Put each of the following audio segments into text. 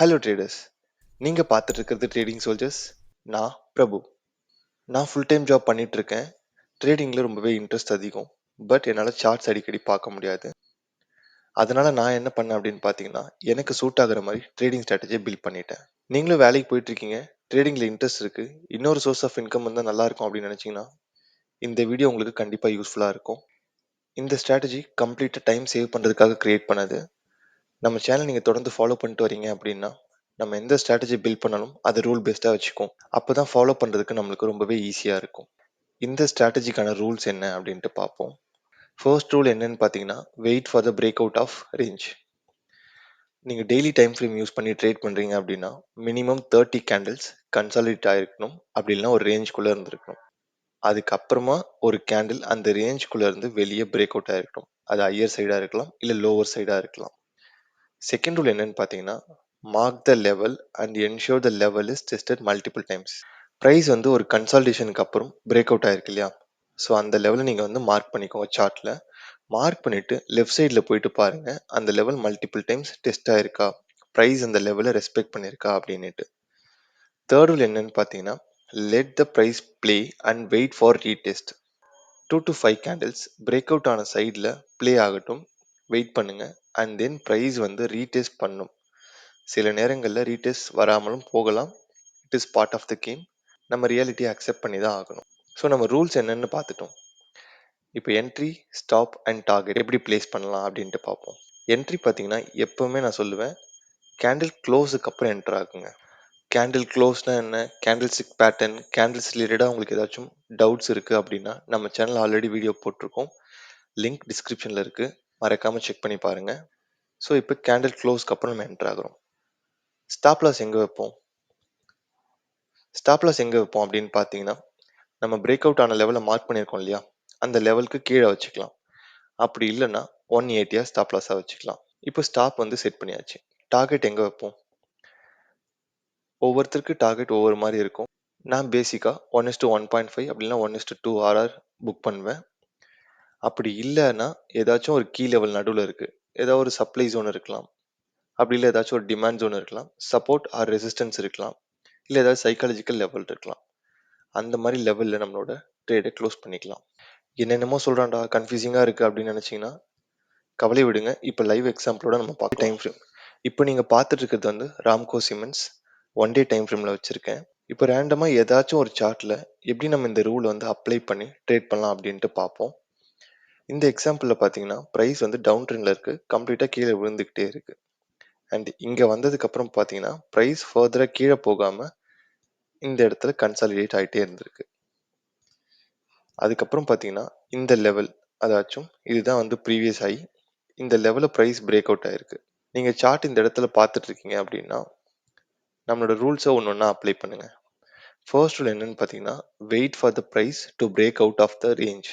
Hello traders, நீங்கள் பார்த்துட்டு இருக்கிறது ட்ரேடிங் சோல்ஜர்ஸ். நான் பிரபு. நான் ஃபுல் டைம் ஜாப் பண்ணிட்டு இருக்கேன். ட்ரேடிங்கில் ரொம்பவே இன்ட்ரெஸ்ட் அதிகம். பட் என்னால் சார்ட்ஸ் அடிக்கடி பார்க்க முடியாது. அதனால் நான் என்ன பண்ணேன் அப்படின்னு பார்த்தீங்கன்னா, எனக்கு சூட் ஆகிற மாதிரி ட்ரேடிங் ஸ்ட்ராட்டஜியை பில்ட் பண்ணிட்டேன். நீங்களும் வேலைக்கு போயிட்டு இருக்கீங்க, ட்ரேடிங்கில் இன்ட்ரெஸ்ட் இருக்குது, இன்னொரு சோர்ஸ் ஆஃப் இன்கம் வந்தால் நல்லாயிருக்கும் அப்படின்னு நினச்சிங்கன்னா இந்த வீடியோ உங்களுக்கு கண்டிப்பாக யூஸ்ஃபுல்லாக இருக்கும். இந்த ஸ்ட்ராட்டஜி கம்ப்ளீட்டாக டைம் சேவ் பண்ணுறதுக்காக க்ரியேட் பண்ணது. நம்ம சேனல் நீங்கள் தொடர்ந்து ஃபாலோ பண்ணிட்டு வரீங்க அப்படின்னா நம்ம எந்த ஸ்ட்ராட்டஜி பில்ட் பண்ணாலும் அதை ரூல் பேஸ்டாக வச்சுக்கோம். அப்போ தான் ஃபாலோ பண்ணுறதுக்கு நம்மளுக்கு ரொம்பவே ஈஸியாக இருக்கும். இந்த ஸ்ட்ராட்டஜிக்கான ரூல்ஸ் என்ன அப்படின்ட்டு பார்ப்போம். ஃபர்ஸ்ட் ரூல் என்னன்னு பார்த்தீங்கன்னா, wait for the break out of range. நீங்கள் டெய்லி டைம் ஃப்ரேம் யூஸ் பண்ணி ட்ரேட் பண்ணுறீங்க அப்படின்னா மினிமம் 30 கேண்டில்ஸ் கன்சாலிடேட் ஆகிருக்கணும், அப்படி இல்லைனா ஒரு ரேஞ்சுக்குள்ளே இருந்திருக்கணும். அதுக்கப்புறமா ஒரு கேண்டில் அந்த ரேஞ்சுக்குள்ளே இருந்து வெளியே பிரேக் அவுட் ஆகிருக்கணும். அது ஹையர் சைடாக இருக்கலாம், இல்லை லோவர் சைடாக இருக்கலாம். செகண்ட் ரூல் என்னன்னு பார்த்தீங்கன்னா, mark the level and ensure the level is tested multiple times. Price வந்து ஒரு கன்சால்டேஷனுக்கு அப்புறம் பிரேக் அவுட் ஆயிருக்கு இல்லையா, ஸோ அந்த லெவலை நீங்கள் வந்து மார்க் பண்ணிக்கோங்க சார்ட்டில். மார்க் பண்ணிவிட்டு லெஃப்ட் சைடில் போயிட்டு பாருங்கள் அந்த லெவல் மல்டிபிள் டைம்ஸ் டெஸ்ட் ஆயிருக்கா, ப்ரைஸ் அந்த லெவலை ரெஸ்பெக்ட் பண்ணியிருக்கா அப்படின்ட்டு. தேர்ட் ரூல் என்னன்னு பார்த்தீங்கன்னா, let the price play and wait for retest. 2 to 5 candles break out ஆன சைடில் ப்ளே ஆகட்டும், வெயிட் பண்ணுங்க. அண்ட் தென் ப்ரைஸ் வந்து ரீடெஸ்ட் பண்ணும். சில நேரங்களில் ரீடெஸ்ட் வராமலும் போகலாம். It is part of the game. நம்ம ரியாலிட்டியை அக்செப்ட் பண்ணி தான் ஆகணும். ஸோ நம்ம ரூல்ஸ் என்னென்னு பார்த்துட்டோம். இப்போ என்ட்ரி, ஸ்டாப் அண்ட் டார்கெட் எப்படி பிளேஸ் பண்ணலாம் அப்படின்ட்டு பார்ப்போம். என்ட்ரி பார்த்தீங்கன்னா எப்போவுமே நான் சொல்லுவேன், கேண்டில் க்ளோஸுக்கு அப்புறம் என்ட்ரு ஆகுங்க. கேண்டில் க்ளோஸ்னா என்ன, கேண்டில் ஸ்டிக் பேட்டர்ன், கேண்டில்ஸ் ரிலேட்டடாக உங்களுக்கு ஏதாச்சும் டவுட்ஸ் இருக்குது அப்படின்னா நம்ம சேனல் ஆல்ரெடி வீடியோ போட்டிருக்கோம். லிங்க் டிஸ்கிரிப்ஷனில் இருக்குது, மறக்காமல் செக் பண்ணி பாருங்கள். ஸோ இப்போ கேண்டில் க்ளோஸ்க்கு அப்புறம் நம்ம என்ட்ரு ஆகிறோம். ஸ்டாப் லாஸ் எங்கே வைப்போம்? ஸ்டாப் லாஸ் எங்கே வைப்போம் அப்படின்னு பார்த்தீங்கன்னா, நம்ம பிரேக் அவுட் ஆன லெவலை மார்க் பண்ணியிருக்கோம் இல்லையா, அந்த லெவலுக்கு கீழே வச்சுக்கலாம். அப்படி இல்லைன்னா 180 ஸ்டாப் லாஸாக வச்சுக்கலாம். இப்போ ஸ்டாப் வந்து செட் பண்ணியாச்சு. டார்கெட் எங்கே வைப்போம்? ஒவ்வொருத்தருக்கு டார்கெட் ஒவ்வொரு மாதிரி இருக்கும். நான் பேசிக்காக 1:1.5 அப்படின்னா 1:2 ஆர்ஆர் புக் பண்ணுவேன். அப்படி இல்லைன்னா ஏதாச்சும் ஒரு கீ லெவல் நடுவில் இருக்குது, ஏதாவது ஒரு சப்ளை ஜோன் இருக்கலாம், அப்படி இல்லை ஏதாச்சும் ஒரு டிமாண்ட் ஜோன் இருக்கலாம், சப்போர்ட் ஆர் ரெசிஸ்டன்ஸ் இருக்கலாம், இல்லை ஏதாவது சைக்காலஜிக்கல் லெவல் இருக்கலாம். அந்த மாதிரி லெவலில் நம்மளோட ட்ரேடை க்ளோஸ் பண்ணிக்கலாம். என்னென்னமோ சொல்கிறான்டா, கன்ஃபியூசிங்காக இருக்குது அப்படின்னு நினச்சிங்கன்னா கவலை விடுங்க. இப்போ லைவ் எக்ஸாம்பிளோட நம்ம பார்க்கலாம். டைம் ஃப்ரேம் இப்போ நீங்கள் பார்த்துட்டு இருக்கிறது வந்து ராம்கோ சிமெண்ட்ஸ் 1 டே டைம் ஃப்ரேமில் வச்சுருக்கேன். இப்போ ரேண்டமாக ஏதாச்சும் ஒரு சார்ட்டில் எப்படி நம்ம இந்த ரூல் வந்து அப்ளை பண்ணி ட்ரேட் பண்ணலாம் அப்படின்ட்டு பார்ப்போம். இந்த எக்ஸாம்பிளில் பார்த்தீங்கன்னா ப்ரைஸ் வந்து டவுன் ட்ரெண்டில் இருக்குது, கம்ப்ளீட்டாக கீழே விழுந்துக்கிட்டே இருக்குது. அண்ட் இங்கே வந்ததுக்கப்புறம் பார்த்தீங்கன்னா ப்ரைஸ் ஃபர்தராக கீழே போகாமல் இந்த இடத்துல கன்சாலிடேட் ஆகிட்டே இருந்திருக்கு. அதுக்கப்புறம் பார்த்தீங்கன்னா இந்த லெவல், அதாச்சும் இதுதான் வந்து ப்ரீவியஸ் ஹை, இந்த லெவலில் ப்ரைஸ் பிரேக் அவுட் ஆகிருக்கு. நீங்கள் சார்ட் இந்த இடத்துல பார்த்துட்டு இருக்கீங்க அப்படின்னா நம்மளோட ரூல்ஸை ஒன்று ஒன்றா அப்ளை பண்ணுங்கள். ஃபர்ஸ்ட் ரூல் என்னன்னு பார்த்தீங்கன்னா, wait for the price to break out of the range.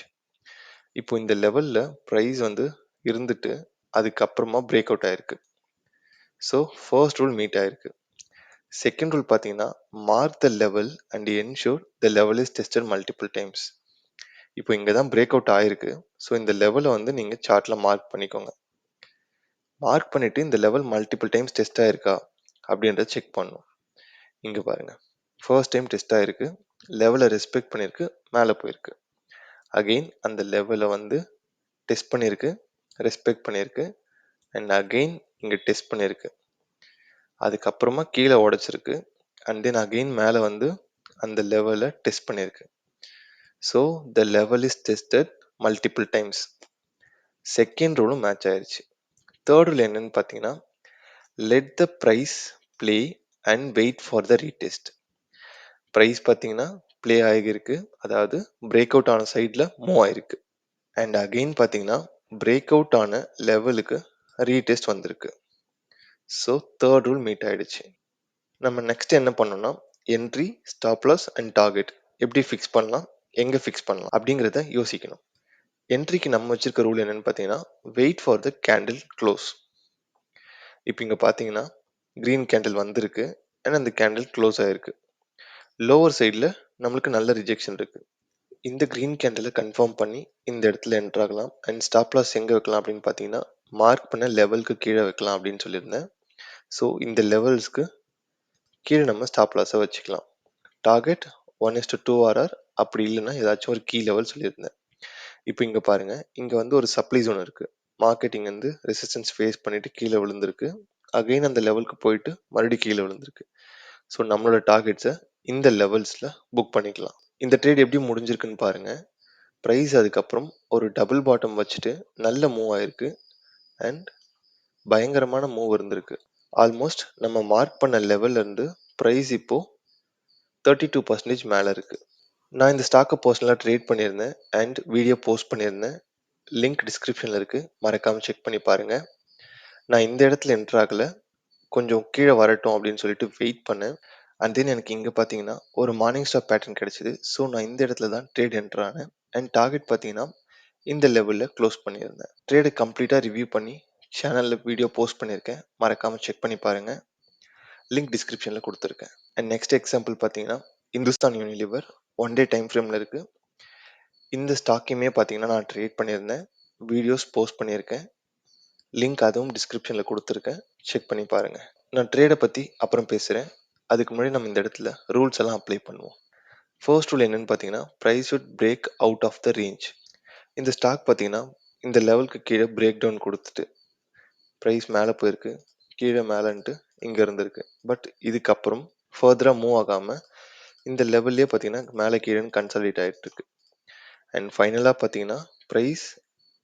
இப்போ இந்த லெவலில் ப்ரைஸ் வந்து இருந்துட்டு அதுக்கப்புறமா பிரேக் அவுட் ஆகிருக்கு. ஸோ ஃபர்ஸ்ட் ரூல் மீட் ஆகிருக்கு. செகண்ட் ரூல் பார்த்தீங்கன்னா, mark the level and ensure the level is tested multiple times. இப்போ இங்கே தான் பிரேக் அவுட் ஆகிருக்கு. ஸோ இந்த லெவலை வந்து நீங்கள் சார்ட்டில் மார்க் பண்ணிக்கோங்க. மார்க் பண்ணிவிட்டு இந்த லெவல் மல்டிபிள் டைம்ஸ் டெஸ்ட் ஆகிருக்கா அப்படின்றத செக் பண்ணணும். இங்கே பாருங்கள், ஃபர்ஸ்ட் டைம் டெஸ்ட் ஆகிருக்கு, லெவலை ரெஸ்பெக்ட் பண்ணியிருக்கு, மேலே போயிருக்கு. அகெயின் அந்த லெவலை வந்து டெஸ்ட் பண்ணியிருக்கு, ரெஸ்பெக்ட் பண்ணியிருக்கு, அண்ட் அகெயின் இங்கே டெஸ்ட் பண்ணியிருக்கு, அதுக்கப்புறமா கீழே உடச்சிருக்கு, அண்ட் தென் அகெயின் மேலே வந்து அந்த லெவலை டெஸ்ட் பண்ணியிருக்கு. So the level is tested multiple times. Second ரூலும் மேட்ச் ஆயிடுச்சு. தேர்ட் ரூல் என்னன்னு பார்த்தீங்கன்னா, let the price play and wait for the retest. Price பார்த்தீங்கன்னா ப்ளே ஆகியிருக்கு, அதாவது பிரேக் அவுட் ஆன சைடில் மூவ் ஆகிருக்கு. அண்ட் அகெயின் பார்த்தீங்கன்னா பிரேக் அவுட் ஆன லெவலுக்கு ரீடெஸ்ட் வந்திருக்கு. ஸோ தேர்ட் ரூல் மீட் ஆகிடுச்சு. நம்ம நெக்ஸ்ட் என்ன பண்ணோம்னா, entry, stop loss and target எப்படி ஃபிக்ஸ் பண்ணலாம், எங்கே ஃபிக்ஸ் பண்ணலாம் அப்படிங்கிறத யோசிக்கணும். என்ட்ரிக்கு நம்ம வச்சிருக்க ரூல் என்னென்னு பார்த்தீங்கன்னா, wait for the candle close. இப்போ இங்கே பார்த்தீங்கன்னா க்ரீன் கேண்டில் வந்திருக்கு, அண்ட் அந்த கேண்டில் க்ளோஸ் ஆகிருக்கு. லோவர் சைடில் நம்மளுக்கு நல்ல ரிஜெக்ஷன் இருக்குது. இந்த க்ரீன் கேண்டிலை கன்ஃபார்ம் பண்ணி இந்த இடத்துல என்ட்ரு ஆகலாம். அண்ட் ஸ்டாப் லாஸ் எங்கே வைக்கலாம் அப்படின்னு பார்த்தீங்கன்னா, மார்க் பண்ண லெவலுக்கு கீழே வைக்கலாம் அப்படின்னு சொல்லியிருந்தேன். ஸோ இந்த லெவல்ஸ்க்கு கீழே நம்ம ஸ்டாப் லாஸை வச்சுக்கலாம். டார்கெட் 1:2 ஆர்ஆர், அப்படி இல்லைன்னா ஏதாச்சும் ஒரு கீ லெவல் சொல்லியிருந்தேன். இப்போ இங்கே பாருங்க, இங்கே வந்து ஒரு சப்ளை ஜோன் இருக்கு. மார்க்கெட்டிங் வந்து ரெசிஸ்டன்ஸ் ஃபேஸ் பண்ணிட்டு கீழே விழுந்திருக்கு. அகைன் அந்த லெவலுக்கு போயிட்டு மறுபடியும் கீழே விழுந்திருக்கு. ஸோ நம்மளோட டார்கெட்ஸை இந்த லெவல்ஸில் புக் பண்ணிக்கலாம். இந்த ட்ரேட் எப்படி முடிஞ்சிருக்குன்னு பாருங்க. ப்ரைஸ் அதுக்கப்புறம் ஒரு டபுள் பாட்டம் வச்சுட்டு நல்ல மூவ் ஆயிருக்கு அண்ட் பயங்கரமான மூவ் இருந்திருக்கு. ஆல்மோஸ்ட் நம்ம மார்க் பண்ண லெவல்ல இருந்து ப்ரைஸ் இப்போ 32% மேலே இருக்கு. நான் இந்த ஸ்டாக்கை பர்சனலாக ட்ரேட் பண்ணியிருந்தேன் அண்ட் வீடியோ போஸ்ட் பண்ணியிருந்தேன். லிங்க் டிஸ்கிரிப்ஷனில் இருக்கு, மறக்காம செக் பண்ணி பாருங்க. நான் இந்த இடத்துல என்ட்ரு ஆகல, கொஞ்சம் கீழே வரட்டும் அப்படின்னு சொல்லிட்டு வெயிட் பண்ணேன். அண்ட் தென் எனக்கு இங்கே பார்த்தீங்கன்னா ஒரு மார்னிங் ஸ்டார் பேட்டர்ன் கிடைச்சிது. ஸோ நான் இந்த இடத்துல தான் ட்ரேட் என்ட்ரு ஆனேன் அண்ட் டார்கெட் பார்த்தீங்கன்னா இந்த லெவலில் க்ளோஸ் பண்ணியிருந்தேன். ட்ரேடை கம்ப்ளீட்டாக ரிவ்யூ பண்ணி சேனலில் வீடியோ போஸ்ட் பண்ணியிருக்கேன், மறக்காமல் செக் பண்ணி பாருங்கள். லிங்க் டிஸ்கிரிப்ஷனில் கொடுத்துருக்கேன். அண்ட் நெக்ஸ்ட் எக்ஸாம்பிள் பார்த்தீங்கன்னா Hindustan Unilever one day time ஃப்ரேமில் இருக்குது. இந்த ஸ்டாக்கையுமே பார்த்தீங்கன்னா நான் ட்ரேட் பண்ணியிருந்தேன், வீடியோஸ் போஸ்ட் பண்ணியிருக்கேன். லிங்க் அதுவும் டிஸ்கிரிப்ஷனில் கொடுத்துருக்கேன், செக் பண்ணி பாருங்கள். நான் ட்ரேடை பற்றி அப்புறம் பேசுகிறேன். அதுக்கு முன்னாடி நம்ம இந்த இடத்துல ரூல்ஸ் எல்லாம் அப்ளை பண்ணுவோம். ஃபர்ஸ்ட் ரூல் என்னன்னு பார்த்தீங்கன்னா price would break out of the range. இந்த ஸ்டாக் பார்த்தீங்கன்னா இந்த லெவலுக்கு கீழே பிரேக் டவுன் கொடுத்துட்டு ப்ரைஸ் மேலே போயிருக்கு, கீழே மேலேன்ட்டு இங்கே இருந்திருக்கு. பட் இதுக்கப்புறம் ஃபர்தராக மூவ் ஆகாமல் இந்த லெவல்லே பார்த்தீங்கன்னா மேலே கீழேன்னு கன்சாலிடேட் ஆகிட்டு இருக்கு. அண்ட் ஃபைனலாக பார்த்தீங்கன்னா ப்ரைஸ்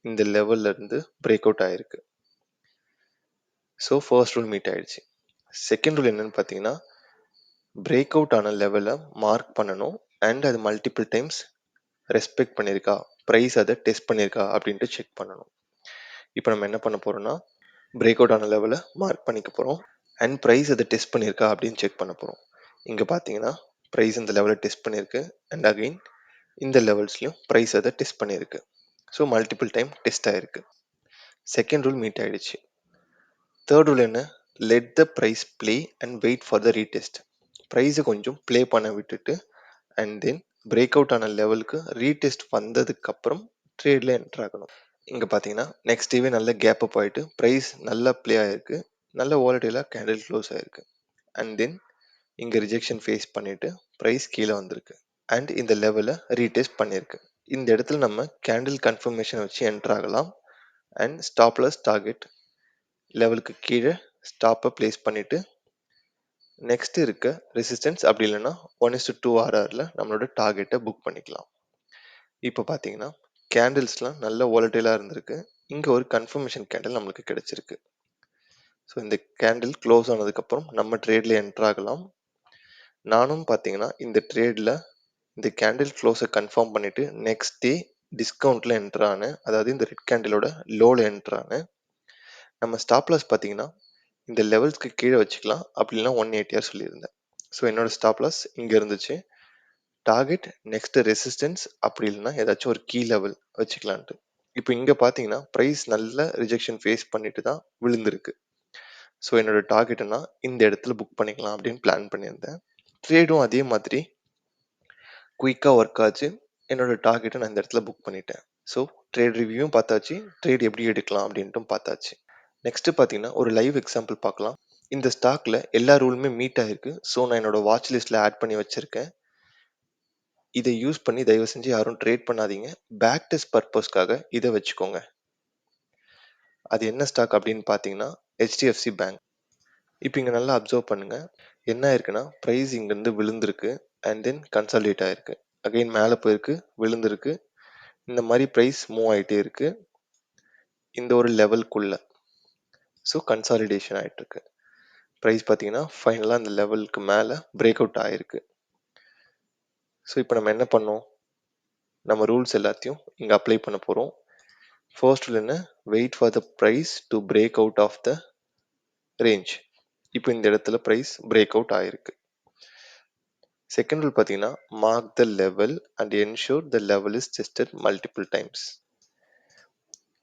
இந்த லெவல்ல இருந்து பிரேக் அவுட் ஆகிருக்கு. ஸோ ஃபர்ஸ்ட் ரூல் மீட் ஆயிடுச்சு. செகண்ட் ரூல் என்னன்னு பார்த்தீங்கன்னா பிரேக் அவுட் ஆன லெவலை மார்க் பண்ணணும் அண்ட் அது மல்டிபிள் டைம்ஸ் ரெஸ்பெக்ட் பண்ணியிருக்கா, ப்ரைஸ் அதை டெஸ்ட் பண்ணியிருக்கா அப்படின்ட்டு செக் பண்ணணும். இப்போ நம்ம என்ன பண்ண போகிறோம்னா பிரேக் அவுட் ஆன லெவலை மார்க் பண்ணிக்க போகிறோம் அண்ட் ப்ரைஸ் அதை டெஸ்ட் பண்ணியிருக்கா அப்படின்னு செக் பண்ண போகிறோம். இங்கே பார்த்தீங்கன்னா ப்ரைஸ் இந்த லெவலை டெஸ்ட் பண்ணியிருக்கு அண்ட் அகெயின் இந்த லெவல்ஸ்லையும் ப்ரைஸ் அதை டெஸ்ட் பண்ணியிருக்கு. ஸோ மல்டிபிள் டைம் டெஸ்ட் ஆகிருக்கு. செகண்ட் ரூல் மீட் ஆகிடுச்சு. தேர்ட் ரூல் என்ன, let the price play and wait for the retest. ப்ரைஸை கொஞ்சம் ப்ளே பண்ண விட்டுட்டு அண்ட் தென் பிரேக் அவுட் ஆன லெவலுக்கு ரீடெஸ்ட் வந்ததுக்கப்புறம் ட்ரேடில் என்ட்ரு ஆகணும். இங்கே பார்த்தீங்கன்னா நெக்ஸ்ட் டேவே நல்ல கேப் அப் ஆகிட்டு ப்ரைஸ் நல்லா ப்ளே ஆகிருக்கு, நல்ல வாலட்டிலாக கேண்டில் க்ளோஸ் ஆகிருக்கு. அண்ட் தென் இங்கே ரிஜெக்ஷன் ஃபேஸ் பண்ணிவிட்டு ப்ரைஸ் கீழே வந்திருக்கு அண்ட் இந்த லெவலை ரீடெஸ்ட் பண்ணியிருக்கு. இந்த இடத்துல நம்ம கேண்டில் கன்ஃபர்மேஷன் வச்சு என்ட்ரு ஆகலாம் அண்ட் ஸ்டாப்லெஸ் டார்கெட் லெவலுக்கு கீழே ஸ்டாப்பை ப்ளேஸ் பண்ணிவிட்டு நெக்ஸ்ட் இருக்க ரெசிஸ்டன்ஸ் அப்படி இல்லைன்னா 1:2 ஆர்ஆரில் நம்மளோட டார்கெட்டை புக் பண்ணிக்கலாம். இப்போ பார்த்தீங்கன்னா கேண்டில்ஸ்லாம் நல்ல வாலட்டிலாக இருந்திருக்கு. இங்கே ஒரு கன்ஃபர்மேஷன் கேண்டில் நம்மளுக்கு கிடைச்சிருக்கு. ஸோ இந்த கேண்டில் க்ளோஸ் ஆனதுக்கப்புறம் நம்ம ட்ரேடில் என்ட்ரு ஆகலாம். நானும் பார்த்தீங்கன்னா இந்த ட்ரேடில் இந்த கேண்டில் க்ளோஸை கன்ஃபார்ம் பண்ணிவிட்டு நெக்ஸ்ட் டே டிஸ்கவுண்ட்டில் என்ட்ரு ஆனேன், அதாவது இந்த ரெட் கேண்டிலோட லோவில் என்ட்ரு ஆனேன். நம்ம ஸ்டாப் லாஸ் பார்த்தீங்கன்னா இந்த லெவல்ஸ்க்கு கீழே வச்சுக்கலாம், அப்படி இல்லைனா 180 சொல்லியிருந்தேன். ஸோ என்னோட ஸ்டாப் லாஸ் இங்கே இருந்துச்சு. டார்கெட் நெக்ஸ்ட் ரெசிஸ்டன்ஸ் அப்படி இல்லைன்னா ஏதாச்சும் ஒரு கீ லெவல் வச்சுக்கலான்ட்டு. இப்போ இங்கே பார்த்தீங்கன்னா ப்ரைஸ் நல்ல ரிஜெக்ஷன் ஃபேஸ் பண்ணிட்டு தான் விழுந்திருக்கு. ஸோ என்னோட டார்கெட்னா இந்த இடத்துல புக் பண்ணிக்கலாம் அப்படின்னு பிளான் பண்ணியிருந்தேன். ட்ரேடும் அதே மாதிரி குயிக்காக ஒர்க் ஆச்சு. என்னோட டார்கெட்டை நான் இந்த இடத்துல புக் பண்ணிட்டேன். ஸோ ட்ரேட் ரிவ்யூவும் பார்த்தாச்சு, ட்ரேட் எப்படி எடுக்கலாம் அப்படின்ட்டும் பார்த்தாச்சு. நெக்ஸ்ட் பார்த்தீங்கன்னா ஒரு லைவ் எக்ஸாம்பிள் பார்க்கலாம். இந்த ஸ்டாக்ல எல்லா ரூலுமே மீட் ஆயிருக்கு. ஸோ நான் என்னோட வாட்ச் லிஸ்ட்ல ஆட் பண்ணி வச்சிருக்கேன். இதை யூஸ் பண்ணி தயவு செஞ்சு யாரும் ட்ரேட் பண்ணாதீங்க. பேக் டெஸ்ட் பர்பஸ்க்காக இதை வச்சுக்கோங்க. அது என்ன ஸ்டாக் அப்படின்னு பார்த்தீங்கன்னா HDFC பேங்க். இப்போ இங்கே நல்லா அப்சர்வ் பண்ணுங்க, என்ன ஆயிருக்குன்னா ப்ரைஸ் இங்கேருந்து விழுந்திருக்கு அண்ட் தென் கன்சாலிடேட் ஆயிருக்கு, அகைன் மேலே போயிருக்கு, விழுந்திருக்கு. இந்த மாதிரி ப்ரைஸ் மூவ் ஆகிட்டே இருக்கு இந்த ஒரு லெவலுக்குள்ள. ஸோ கன்சாலிடேஷன் ஆகிட்டு இருக்கு. ப்ரைஸ் பார்த்தீங்கன்னா ஃபைனலாக அந்த லெவலுக்கு மேலே பிரேக் அவுட் ஆகிருக்கு. ஸோ இப்போ நம்ம என்ன பண்ணோம், நம்ம ரூல்ஸ் எல்லாத்தையும் இங்கே அப்ளை பண்ண போகிறோம். ஃபர்ஸ்ட் ரூல் என்ன, wait for the price to break out of the range. இப்போ இந்த இடத்துல ப்ரைஸ் பிரேக் அவுட் ஆகிருக்கு. செகண்ட் ரூல் பார்த்தீங்கன்னா mark the level and ensure the level is tested multiple times.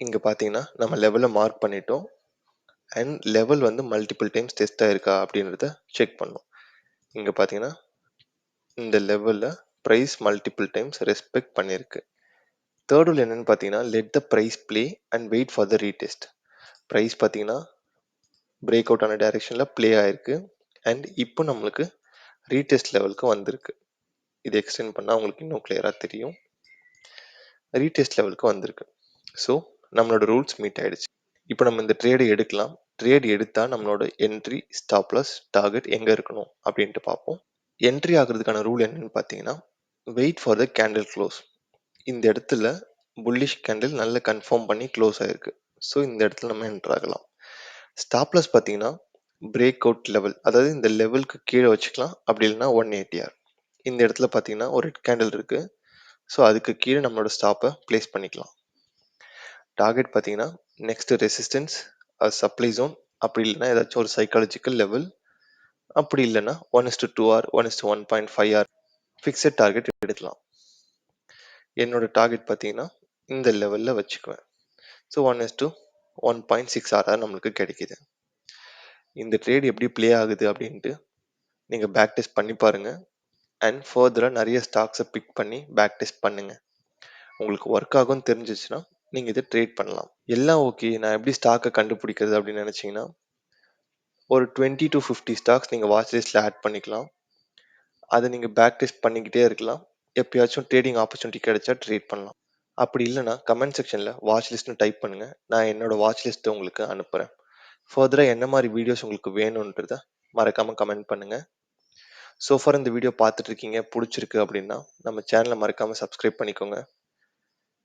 இங்கே பார்த்தீங்கன்னா நம்ம லெவலை மார்க் பண்ணிட்டோம் அண்ட் லெவல் வந்து மல்டிபிள் டைம்ஸ் டெஸ்ட் ஆயிருக்கா அப்படின்றத செக் பண்ணோம். இங்கே பார்த்தீங்கன்னா இந்த லெவலில் ப்ரைஸ் மல்டிபிள் டைம்ஸ் ரெஸ்பெக்ட் பண்ணியிருக்கு. தேர்ட் ரூல் என்னன்னு பார்த்தீங்கன்னா let the price play and wait for the retest. Price பார்த்தீங்கன்னா பிரேக் அவுட் ஆன டைரக்ஷனில் ப்ளே ஆயிருக்கு. அண்ட் இப்போ நம்மளுக்கு ரீடெஸ்ட் லெவலுக்கு வந்திருக்கு. இது எக்ஸ்டெண்ட் பண்ணால் உங்களுக்கு இன்னும் கிளியராக தெரியும். ரீடெஸ்ட் லெவலுக்கு வந்திருக்கு. ஸோ நம்மளோட ரூல்ஸ் மீட் ஆயிடுச்சு. இப்போ நம்ம இந்த ட்ரேடை எடுக்கலாம். ட்ரேட் எடுத்தால் நம்மளோட என்ட்ரி, ஸ்டாப் லாஸ், டார்கெட் எங்கே இருக்கணும் அப்படின்ட்டு பார்ப்போம். என்ட்ரி ஆகிறதுக்கான ரூல் என்னன்னு பார்த்தீங்கன்னா, wait for the candle close. இந்த இடத்துல புல்லிஷ் கேண்டில் நல்ல கன்ஃபார்ம் பண்ணி க்ளோஸ் ஆயிருக்கு. ஸோ இந்த இடத்துல நம்ம என்ட்ரு ஆகலாம். ஸ்டாப் லாஸ் பார்த்தீங்கன்னா பிரேக் அவுட் லெவல், அதாவது இந்த லெவலுக்கு கீழே வச்சுக்கலாம். அப்படி இல்லைன்னா 180R. இந்த இடத்துல பார்த்தீங்கன்னா ஒரு ரெட் கேண்டில் இருக்குது. ஸோ அதுக்கு கீழே நம்மளோட ஸ்டாப்பை பிளேஸ் பண்ணிக்கலாம். டார்கெட் பார்த்தீங்கன்னா நெக்ஸ்ட் ரெசிஸ்டன்ஸ், சப்ளை ஜோன், அப்படி இல்லைன்னா ஏதாச்சும் ஒரு சைக்காலஜிக்கல் லெவல், அப்படி இல்லைன்னா 1:2R, 1:1.5R ஃபிக்ஸட் டார்கெட் எடுக்கலாம். என்னோட டார்கெட் பார்த்தீங்கன்னா இந்த லெவலில் வச்சுக்குவேன். ஸோ 1:1.6R நம்மளுக்கு கிடைக்கிது. இந்த ட்ரேட் எப்படி ப்ளே ஆகுது அப்படின்ட்டு நீங்கள் பேக் டெஸ்ட் பண்ணி பாருங்கள். அண்ட் ஃபர்தராக நிறைய ஸ்டாக்ஸை பிக் பண்ணி பேக் டெஸ்ட் பண்ணுங்கள். உங்களுக்கு ஒர்க் ஆகும்னு தெரிஞ்சிச்சுன்னா நீங்கள் இதை ட்ரேட் பண்ணலாம். எல்லாம் ஓகே, நான் எப்படி ஸ்டாக்கை கண்டுபிடிக்கிறது அப்படின்னு நினச்சிங்கன்னா, ஒரு 20 to 50 ஸ்டாக்ஸ் நீங்கள் வாட்ச் லிஸ்ட்டில் ஆட் பண்ணிக்கலாம். அதை நீங்கள் பேக் டெஸ்ட் பண்ணிக்கிட்டே இருக்கலாம். எப்பயாச்சும் ட்ரேடிங் ஆப்பர்ச்சுனிட்டி கிடைச்சா ட்ரேட் பண்ணலாம். அப்படி இல்லைனா கமெண்ட் செக்ஷனில் வாட்ச் லிஸ்ட்னு டைப் பண்ணுங்கள். நான் என்னோட வாட்ச் லிஸ்ட்டை உங்களுக்கு அனுப்புகிறேன். ஃபர்தராக என்ன மாதிரி வீடியோஸ் உங்களுக்கு வேணுன்றதை மறக்காமல் கமெண்ட் பண்ணுங்கள். ஸோ ஃபார் இந்த வீடியோ பார்த்துட்டு இருக்கீங்க, பிடிச்சிருக்கு அப்படின்னா நம்ம சேனலை மறக்காமல் சப்ஸ்கிரைப் பண்ணிக்கோங்க.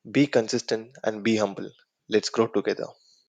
Be consistent and be humble. Let's grow together.